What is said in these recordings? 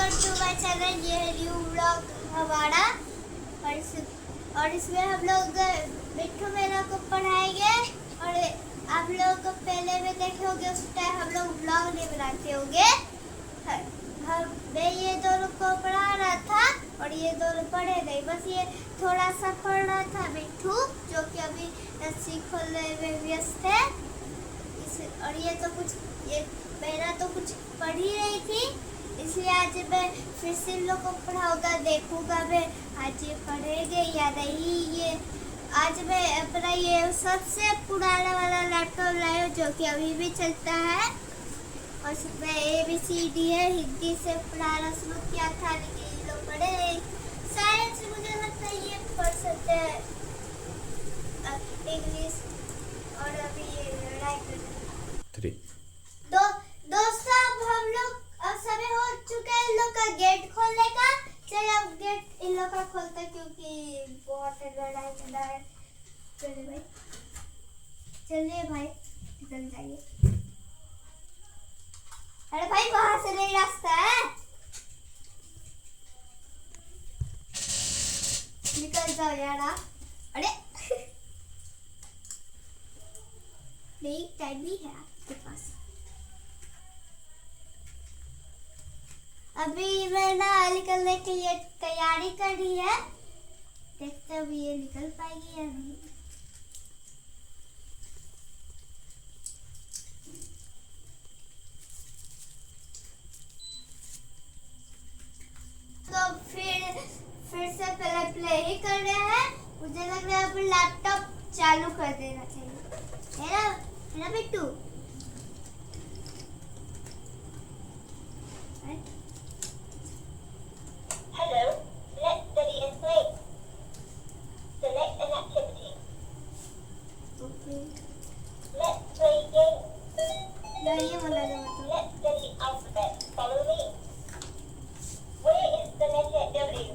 Welcome to my channel. ये है new vlog हमारा और इसमें हम लोग मिट्ठू मेला को पढ़ाएंगे। और आप लोग को पहले में देखे होंगे, उस टाइम हम लोग व्लॉग नहीं बनाते होंगे। मैं ये दोनों को पढ़ा रहा था और ये दोनों पढ़े नहीं, बस ये थोड़ा सा पढ़ रहा था मिट्ठू, जो कि अभी खोलने में व्यस्त है। और ये मेरा तो कुछ पढ़ ही रही थी, इसलिए आज मैं फिर से इन लोग को पढ़ाऊंगा, देखूंगा मैं आज ये पढ़ेंगे या नहीं। ये आज मैं अपना ये सबसे पुराना वाला लैपटॉप लाया हूँ, जो कि अभी भी चलता है। और इसमें ABCD है, हिंदी से पढ़ाना शुरू किया था, लेकिन ये लोग पढ़े नहीं। साइंस मुझे लगता है ये पढ़ सकते हैं, इंग्लिश। और अभी ये लड़ाई कर दोस्तों, अब हम लोग समय हो चुका है इन लोग का गेट खोलने का। चलिए अब गेट इन लोग का खोलते हैं, क्योंकि बहुत लड़ाई चल रहा है। चलिए भाई निकल जाइए। अरे भाई वहां से नहीं रास्ता है, निकल जाओ यार आप। अरे नहीं, टाइम भी है आपके पास। अभी मैं ना निकलने के लिए तैयारी कर रही है, देखते हैं ये निकल पाएगी या नहीं। तो फिर से पहले प्ले ही कर रहे हैं। मुझे लग रहा है अब लैपटॉप चालू कर देना चाहिए, है ना Bittu? Hello, let's study and play. Select an activity. Okay. Let's play game. ये वाला तो Let's study alphabet. Follow me. Where is the letter W?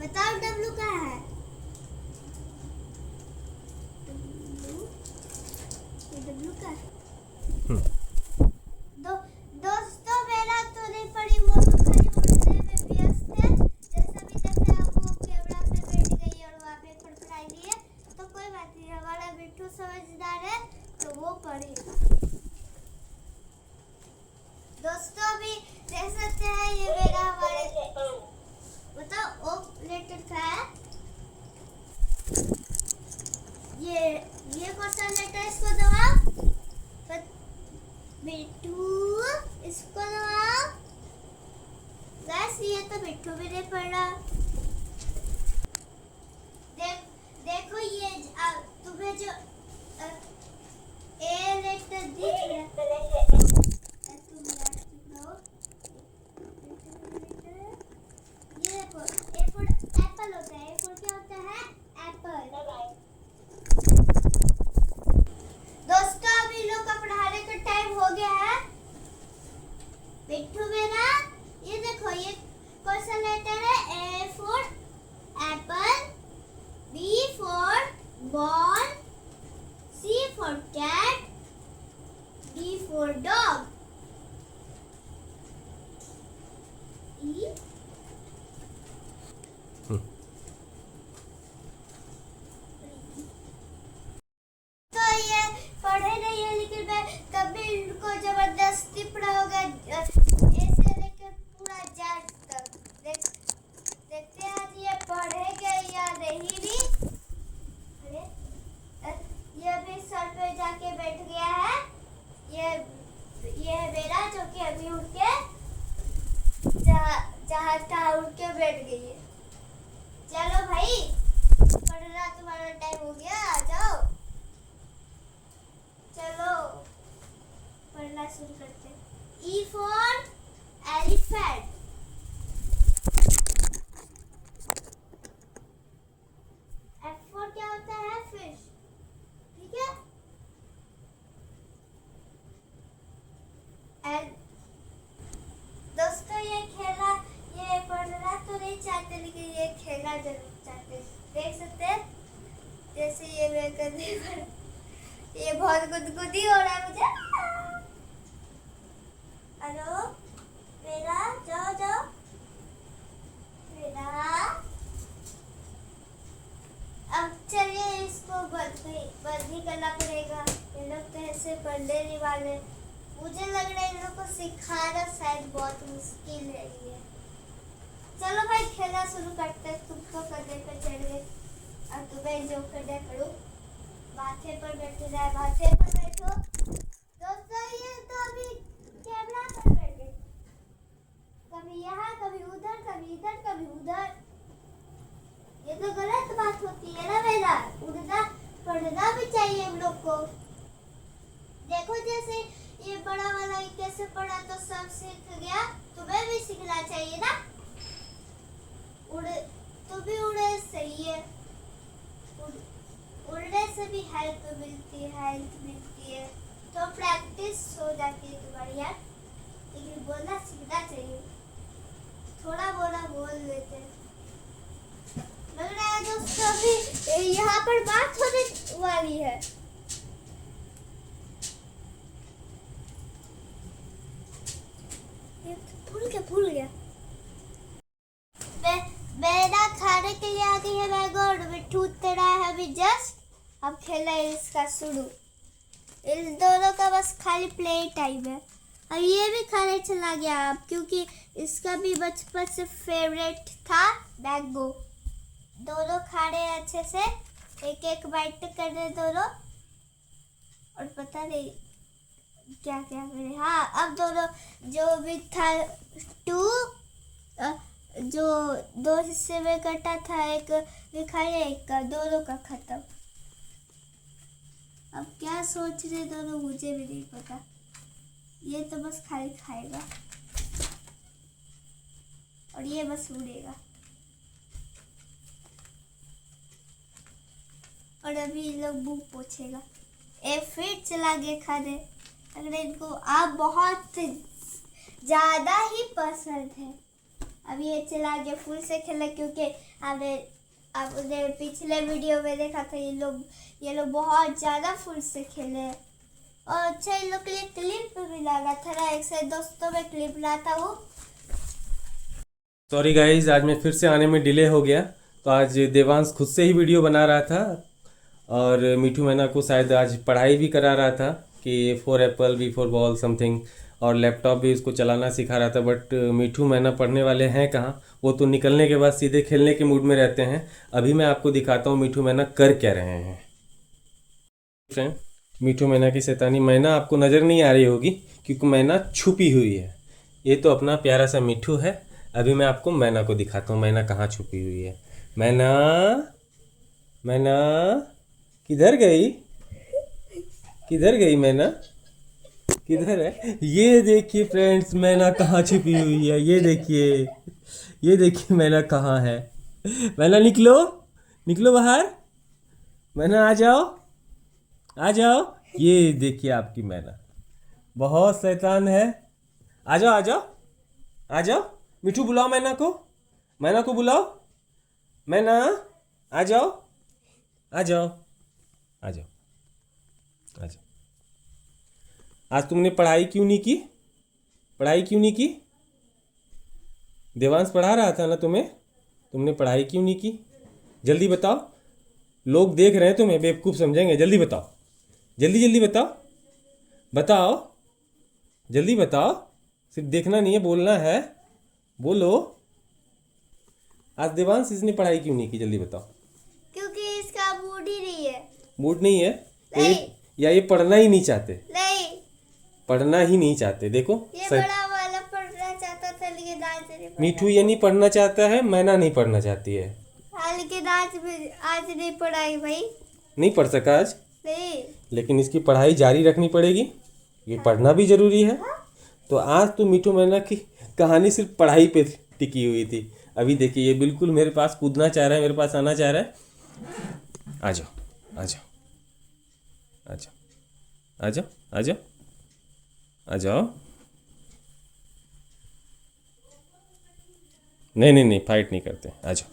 बताओ W कहाँ है? W का दोस्तों, मेरा तो नहीं पड़ी, वो तो खाली उड़ने में व्यस्त है। जैसा भी देख रहे हैं, वो कैमरा पे बैठ गई और वहाँ पे फड़फड़ाई रही है। तो कोई बात नहीं, हमारा बिट्टू समझदार है तो वो पढ़ेगा। दोस्तों अभी देख सकते हैं, ये मेरा हमारे बताओ ओ लेटर का है। ये कौन सा लेटर है? इसको दबाओ बिट्टू, इसको दबाओ। बस ये तो बिट्टू भी नहीं पढ़ रहा। देखो ये तुम्हें जो ए लेटर दिख रहा है, ये देखो ए फॉर एप्पल होता है। ए फॉर क्या होता है? एप्पल। दोस्तों अभी लोग का पढ़ाने का टाइम हो गया है। बिट्टू मेरा ये देखो, ये कौन सा लेटर है? A for apple, B for ball, C for cat, D for dog, E तो ये पढ़े नहीं है, लेकिन मैं कभी इनको जबरदस्ती पढ़ाऊंगा, ऐसे लेकर पूरा जाट तक। देखते हैं आज ये पढ़ेगा या नहीं भी। अरे ये अभी सर पे जाके बैठ गया है। ये है मेरा, जो कि अभी उठ के जहाँ तहाँ उठ के बैठ गई है। चलो भाई, पढ़ना तुम्हारा टाइम हो गया, आ जाओ। चलो पढ़ना शुरू करते हैं। E for elephant, F for क्या होता है? फिश, ठीक है। एल दोस्तों, ये खेला, ये पढ़ना तो नहीं चाहते, लेकिन ये खेलना जरूर चाहते। देख सकते हैं जैसे ये मैं करने पर ये बहुत गुदगुदी हो रहा है मुझे। हेलो मेरा जो पढ़ने नहीं वाले। मुझे लग रहा है इन लोग को सिखाना शायद बहुत मुश्किल है ये। चलो भाई खेलना शुरू करते हैं। तुम तो कंधे पे चढ़ गए और तुम्हें जो करना करो। माथे पर बैठे जाए, माथे पर बैठो। दोस्तों ये तो अभी कैमरा पर बैठ गए, कभी यहाँ कभी उधर, कभी इधर कभी उधर। ये तो गलत बात होती है ना बेटा। उड़ना पढ़ना भी चाहिए हम लोग को। देखो जैसे ये बड़ा वाला कैसे पढ़ा तो सब सीख गया, तुम्हें भी सीखना चाहिए ना। तो भी उड़े सही है। उड़ने से भी हेल्प मिलती है, तो प्रैक्टिस हो जाती है तुम्हारी यार। लेकिन बोलना सीखना चाहिए। थोड़ा बोला बोल लेते हैं। लग रहा है दोस्तों अभी यहाँ पर बात होने वाली है। भूल गया। बेटा खाने के लिए आ गई है मैंगो और मिट्टू तेरा है अभी जस्ट। अब खेला है इसका शुरू। इन दोनों का बस खाली प्ले टाइम है। और ये भी खाने चला गया अब, क्योंकि इसका भी बचपन से फेवरेट था मैंगो। दोनों खा रहे हैं अच्छे से, एक एक बाइट कर रहे दोनों। और पता नहीं क्या क्या करे। हाँ अब दोनों जो भी था जो 2 हिस्से में कटा था, एक दिखाया एक का, दोनों का खत्म। अब क्या सोच रहे दोनों मुझे भी नहीं पता। ये तो बस खाली खाएगा और ये बस उड़ेगा। और अभी ये लोग मुंह पोछेगा। फिर चला गया खाने। अगर इनको आप बहुत ज़्यादा ही पसंद है। अब ये चला गया फूल से खेला, क्योंकि आपने पिछले वीडियो में देखा था ये लोग बहुत ज़्यादा फूल से खेले। और अच्छा इन लोग के लिए क्लिप भी लाना था ना, एक से दोस्तों में क्लिप लाता हूँ। सॉरी गाइज, आज मैं फिर से आने में डिले हो गया। तो आज देवांश खुद से ही वीडियो बना रहा था और मिठू मैना को शायद आज पढ़ाई भी करा रहा था कि A for Apple, B for ball something, और लैपटॉप भी उसको चलाना सिखा रहा था। बट मिठू मैना पढ़ने वाले हैं कहाँ, वो तो निकलने के बाद सीधे खेलने के मूड में रहते हैं। अभी मैं आपको दिखाता हूँ मिठू मैना कर क्या रहे हैं। फ्रेंड, मिठू मैना की शैतानी। मैना आपको नज़र नहीं आ रही होगी क्योंकि मैना छुपी हुई है। ये तो अपना प्यारा सा मिठू है। अभी मैं आपको मैना को दिखाता हूँ मैना कहाँ छुपी हुई है। मैना, मैना किधर गई? किधर गई मैना? किधर है? ये देखिए फ्रेंड्स, मैना कहाँ छुपी हुई है। ये देखिए मैना कहाँ है। मैना निकलो, निकलो बाहर। मैना आ जाओ, आ जाओ। ये देखिए आपकी मैना बहुत शैतान है। आ जाओ, आ जाओ, आ जाओ। मिठू बुलाओ मैना को, मैना को बुलाओ। मैना आ जाओ, आ जाओ, आ जाओ, आ जाओ। आज तुमने पढ़ाई क्यों नहीं की? पढ़ाई क्यों नहीं की? देवांश पढ़ा रहा था ना तुम्हें, तुमने पढ़ाई क्यों नहीं की? जल्दी बताओ, लोग देख रहे हैं तुम्हें, बेवकूफ़ समझेंगे। जल्दी बताओ, जल्दी जल्दी बताओ, बताओ, जल्दी बताओ। सिर्फ देखना नहीं है, बोलना है। बोलो, आज देवांश इसने पढ़ाई क्यों नहीं की? जल्दी बताओ। क्योंकि इसका मूड ही नहीं है। मूड नहीं है? नहीं। या ये पढ़ना ही नहीं चाहते? नहीं, पढ़ना ही नहीं चाहते। देखो ये बड़ा वाला पढ़ना चाहता था लेकिन आज नहीं पढ़ा। मिठू ये नहीं पढ़ना चाहता है, मैना नहीं पढ़ना चाहती है। हाँ, लेकिन आज नहीं पढ़ाई भाई। नहीं पढ़ सका आज, नहीं। लेकिन इसकी पढ़ाई जारी रखनी पड़ेगी। ये पढ़ना भी जरूरी है। तो आज तो मिठू मैना की कहानी सिर्फ पढ़ाई पे टिकी हुई थी। अभी देखिए ये बिल्कुल मेरे पास कूदना चाह रहा है, मेरे पास आना चाह रहा है। आ जाओ, आ जाओ, आ जाओ, आ जाओ, आ जाओ, आ जाओ। नहीं नहीं नहीं, फाइट नहीं करते। आ जाओ,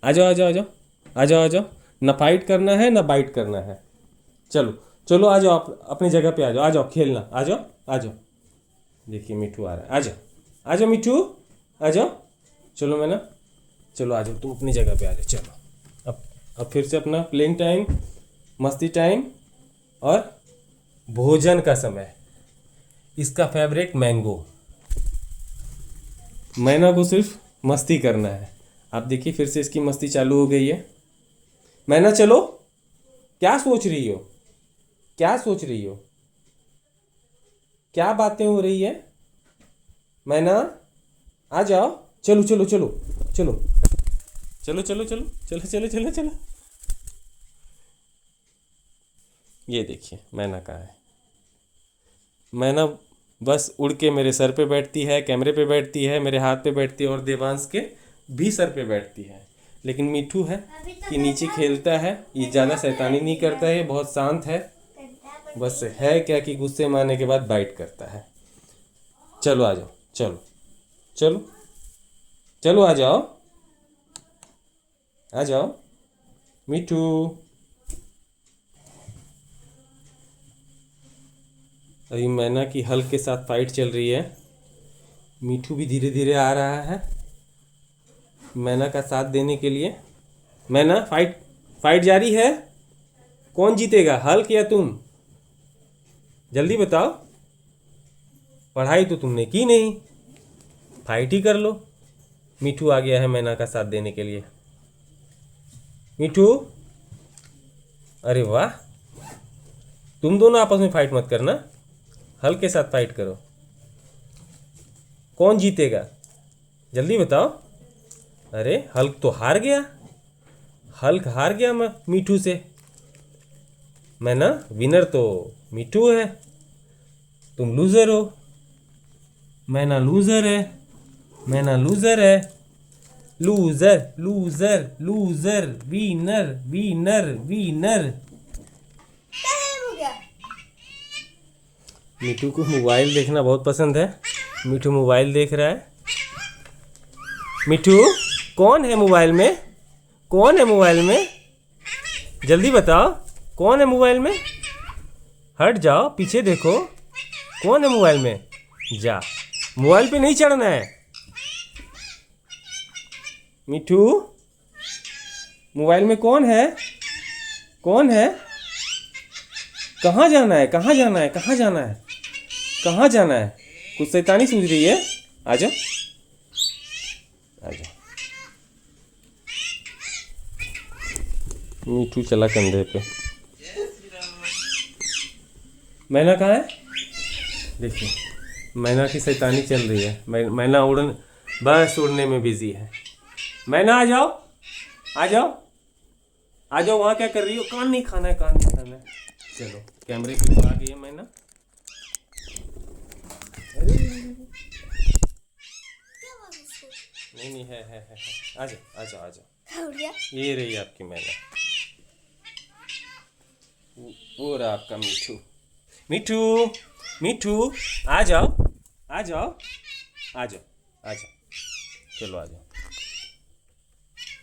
आ जाओ, आ जाओ, आ जाओ, आ जाओ, आ जाओ। ना फाइट करना है ना बाइट करना है। चलो चलो, आ जाओ, आप अपनी जगह पे आ जाओ, आ जाओ खेलना, आ जाओ, आ जाओ। देखिए मिठू आ रहा है, आ जाओ, आ जाओ मिठू, आ जाओ। चलो मैना, चलो आ जाओ, तुम अपनी जगह पे आ जाओ। चलो अब फिर से अपना प्लेइंग टाइम, मस्ती टाइम और भोजन का समय। इसका फेवरेट मैंगो। मैना को सिर्फ मस्ती करना है। आप देखिए फिर से इसकी मस्ती चालू हो गई है। मैना चलो, क्या सोच रही हो? क्या सोच रही हो? क्या बातें हो रही है? मैना आ जाओ, चलो चलो चलो चलो चलो चलो चलो चलो चलो चलो चलो। ये देखिए मैना कहाँ है। मैना बस उड़ के मेरे सर पे बैठती है, कैमरे पे बैठती है, मेरे हाथ पे बैठती है और देवांश के भी सर पे बैठती है। लेकिन मिठू है कि नीचे खेलता है, ये ज़्यादा शैतानी नहीं करता है, बहुत शांत है। बस है क्या कि गुस्से में आने के बाद बाइट करता है। चलो आ जाओ, चलो चलो चलो आ जाओ, आ जाओ मिठू। अभी मैना की हल के साथ फाइट चल रही है। मिठू भी धीरे धीरे आ रहा है मैना का साथ देने के लिए। मैना फाइट जारी है। कौन जीतेगा, हल्क या तुम? जल्दी बताओ। पढ़ाई तो तुमने की नहीं, फाइट ही कर लो। मिठू आ गया है मैना का साथ देने के लिए। मिठू, अरे वाह, तुम दोनों आपस में फाइट मत करना, हल्क के साथ फाइट करो। कौन जीतेगा जल्दी बताओ। अरे हल्क तो हार गया, हल्क हार गया मिठू से। मैना विनर तो मिठू है, तुम लूजर हो। मैना लूजर है, मैना लूजर है। Loser loser loser, winner winner winner. Time हो गया। मिठू को मोबाइल देखना बहुत पसंद है। मिठू मोबाइल देख रहा है। मिठू, कौन है मोबाइल में? कौन है मोबाइल में? जल्दी बताओ, कौन है मोबाइल में? हट जाओ, पीछे देखो, कौन है मोबाइल में? जा, मोबाइल पे नहीं चढ़ना है। मिठू, मोबाइल में कौन है? कौन है? कहाँ जाना है? कहाँ जाना है? कहाँ जाना है? कहाँ जाना है? कुछ शैतानी सूझ रही है? आजा, आजा। मिठू चला कंधे पे। मैना कहाँ है? देखिए, मैना की शैतानी चल रही है। मैना बस उड़ने में बिजी है। मैना आ जाओ, आ जाओ, आ जाओ। वहाँ क्या कर रही हो? कान नहीं खाना है, कान नहीं खाना है। चलो, कैमरे पे आ गई है मैना। अरे नहीं नहीं, है। आ जाओ आ जाओ आ जाओ। हो गया। ये रही आपकी मैना। वो रहा आपका मिठू। मिठू, मिठू, आ जाओ, आ जाओ, आ जाओ, आ जाओ। चलो आ जाओ।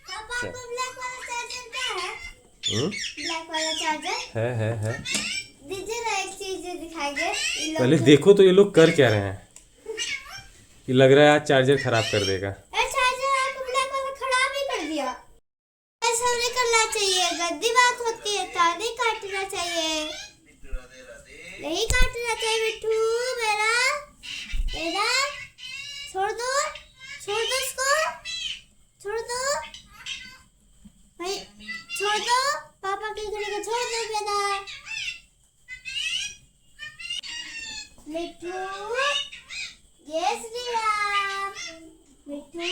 पापा चल। को ब्लैक वाला चार्जर क्या है? ब्लैक वाला चार्जर है। दीजिए ना, एक चीज दिखाएंगे। इन लोग पहले को। देखो तो ये लोग कर क्या रहे हैं। ये लग रहा है आज चार्जर खराब कर देगा। चार्जर आपको ब्लैक वाला खराब ही कर दिया। ऐसा नहीं करना चाहिए, गंदी बात होती है। तार नहीं काटना चाहिए, नहीं काटना चाहिए। मिठू मेरा मेरा छोड़ दो इसको, छोड़ दो भाई, छोड़ दो। पापा की घड़ी को छोड़ दो मेरा। मिठू, जय श्री राम। मिठू,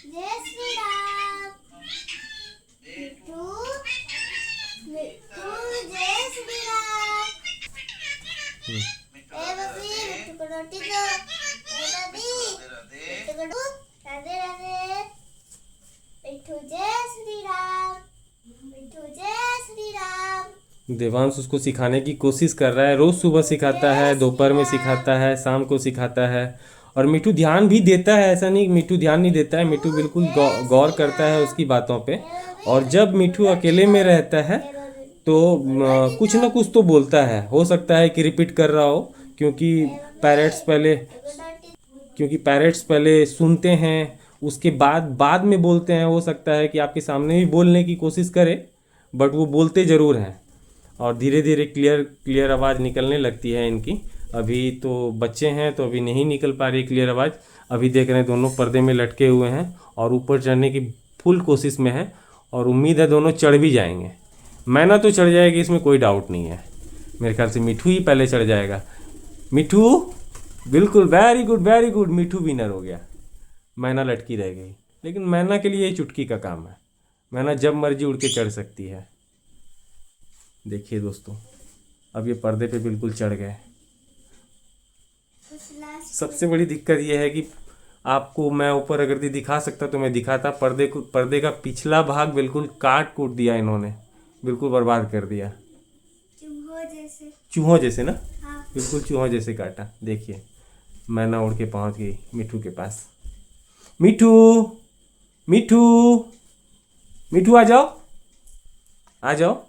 जय श्री राम। मिठू, जय श्री राम। ए बबी, मिठू को रोटी दो। ए बबी, मिठू को राधे राधे। मिठू जय श्री राम। मिठू जय श्री राम। देवांश उसको सिखाने की कोशिश कर रहा है। रोज़ सुबह सिखाता है, दोपहर में सिखाता है, शाम को सिखाता है। और मिठू ध्यान भी देता है, ऐसा नहीं मिठू ध्यान नहीं देता है। मिठू बिल्कुल गौर करता है उसकी बातों पे। और जब मिठू अकेले में रहता है तो कुछ ना कुछ तो बोलता है। हो सकता है कि रिपीट कर रहा हो, क्योंकि पैरेट्स पहले सुनते हैं, उसके बाद में बोलते हैं। हो सकता है कि आपके सामने भी बोलने की कोशिश करे, बट वो बोलते ज़रूर हैं। और धीरे धीरे क्लियर आवाज़ निकलने लगती है इनकी। अभी तो बच्चे हैं तो अभी नहीं निकल पा रही क्लियर आवाज़। अभी देख रहे हैं दोनों पर्दे में लटके हुए हैं और ऊपर चढ़ने की फुल कोशिश में है और उम्मीद है दोनों चढ़ भी जाएंगे। मैना तो चढ़ जाएगी, इसमें कोई डाउट नहीं है। मेरे ख्याल से मिठू ही पहले चढ़ जाएगा। मिठू बिल्कुल, वेरी गुड, मिठू विनर हो गया। मैना लटकी रह गई, लेकिन मैना के लिए ये चुटकी का काम है। मैना जब मर्जी उड़ के चढ़ सकती है। देखिए दोस्तों, अब ये पर्दे पे बिल्कुल चढ़ गए। सबसे बड़ी दिक्कत ये है कि आपको मैं ऊपर अगर दिखा सकता तो मैं दिखाता। पर्दे का पिछला भाग बिल्कुल काट कूट दिया इन्होंने, बिल्कुल बर्बाद कर दिया। चूहों जैसे ना, हाँ। बिल्कुल चूहों जैसे काटा। देखिए मैना उड़ के पहुंच गई मिठू के पास। मिठू मिठू मिठू आ जाओ, आ जाओ।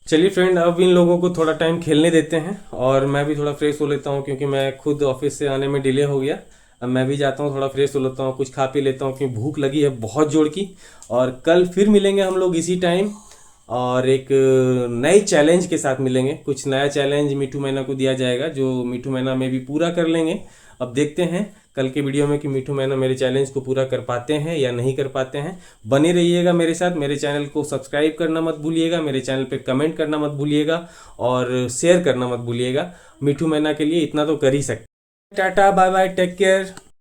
चलिए फ्रेंड, अब इन लोगों को थोड़ा टाइम खेलने देते हैं और मैं भी थोड़ा फ्रेश हो लेता हूँ, क्योंकि मैं खुद ऑफिस से आने में डिले हो गया। अब मैं भी जाता हूँ, थोड़ा फ्रेश हो लेता हूँ, कुछ खा पी लेता हूँ, क्योंकि भूख लगी है बहुत जोर की। और कल फिर मिलेंगे हम लोग इसी टाइम और एक नए चैलेंज के साथ मिलेंगे। कुछ नया चैलेंज मिठू मैना को दिया जाएगा, जो मिठू मैना में भी पूरा कर लेंगे। अब देखते हैं कल के वीडियो में कि मिठू मैना मेरे चैलेंज को पूरा कर पाते हैं या नहीं कर पाते हैं। बने रहिएगा मेरे साथ। मेरे चैनल को सब्सक्राइब करना मत भूलिएगा, मेरे चैनल पे कमेंट करना मत भूलिएगा और शेयर करना मत भूलिएगा। मिठू मैना के लिए इतना तो कर ही सकते। Tata bye bye, take care.